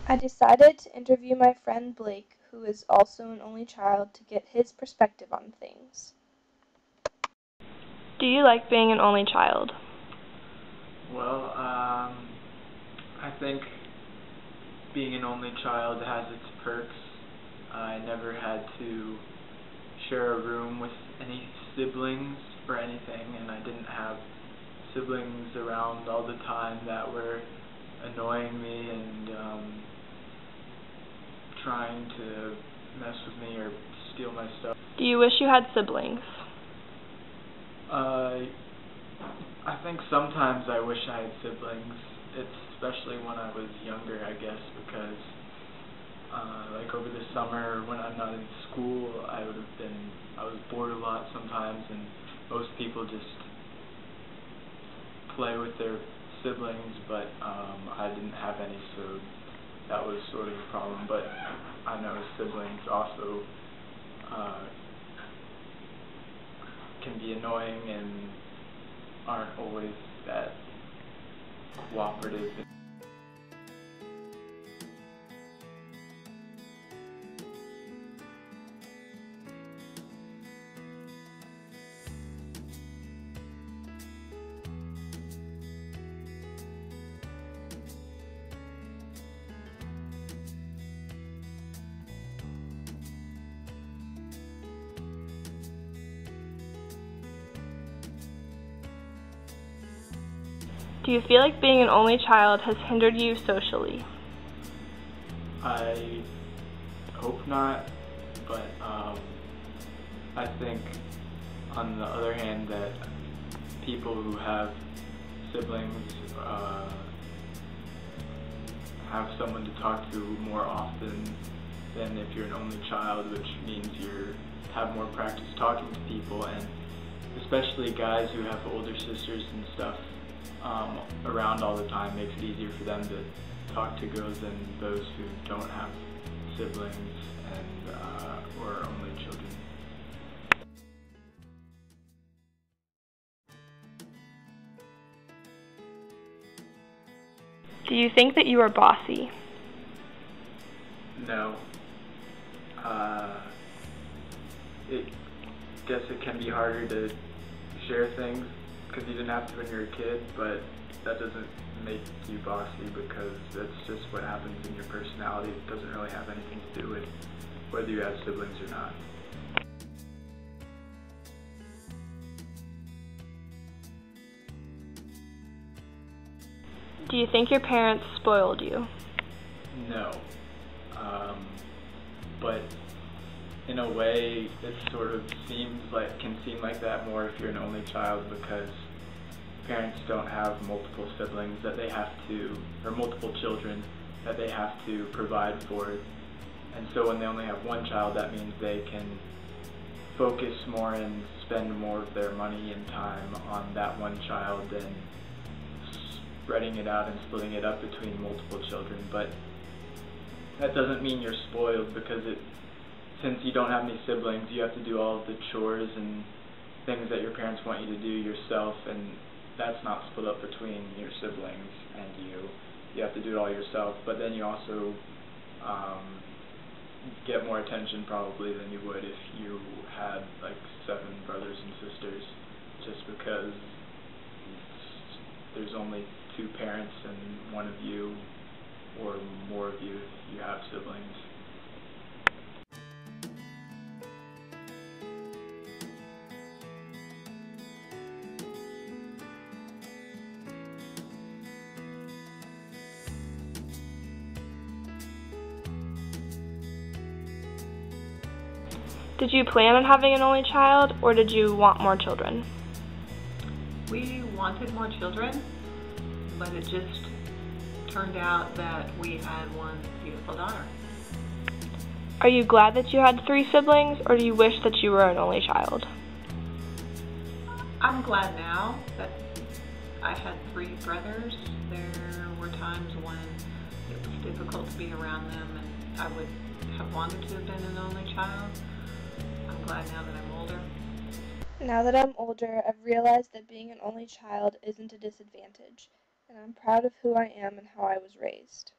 I decided to interview my friend Blake, who is also an only child, to get his perspective on things. Do you like being an only child? Well, I think being an only child has its perks. I never had to share a room with any siblings or anything, and I didn't have siblings around all the time that were annoying me and trying to mess with me or steal my stuff. Do you wish you had siblings? I think sometimes I wish I had siblings. It's especially when I was younger, I guess, because like over the summer when I'm not in school, I was bored a lot sometimes, and most people just play with their siblings, but I didn't have any, so that was sort of a problem. But I know siblings also can be annoying and aren't always that cooperative. Do you feel like being an only child has hindered you socially? I hope not, but I think on the other hand that people who have siblings have someone to talk to more often than if you're an only child, which means you have more practice talking to people, and especially guys who have older sisters and stuff around all the time makes it easier for them to talk to girls than those who don't have siblings and or are only children. Do you think that you are bossy? No. I guess it can be harder to share things because you didn't have to when you were a kid, but that doesn't make you bossy because that's just what happens in your personality. It doesn't really have anything to do with whether you have siblings or not. Do you think your parents spoiled you? No. But in a way, it sort of can seem like that more if you're an only child, because parents don't have multiple siblings that they have to, or multiple children that they have to provide for. And so when they only have one child, that means they can focus more and spend more of their money and time on that one child than spreading it out and splitting it up between multiple children. But that doesn't mean you're spoiled, because since you don't have any siblings, you have to do all of the chores and things that your parents want you to do yourself, and that's not split up between your siblings and you. You have to do it all yourself, but then you also get more attention probably than you would if you had like 7 brothers and sisters, just because there's only 2 parents and one of you or more of you if you have siblings. Did you plan on having an only child, or did you want more children? We wanted more children, but it just turned out that we had one beautiful daughter. Are you glad that you had 3 siblings, or do you wish that you were an only child? I'm glad now that I had 3 brothers. There were times when it was difficult to be around them, and I would have wanted to have been an only child. I'm glad now that I'm older. Now that I'm older, I've realized that being an only child isn't a disadvantage, and I'm proud of who I am and how I was raised.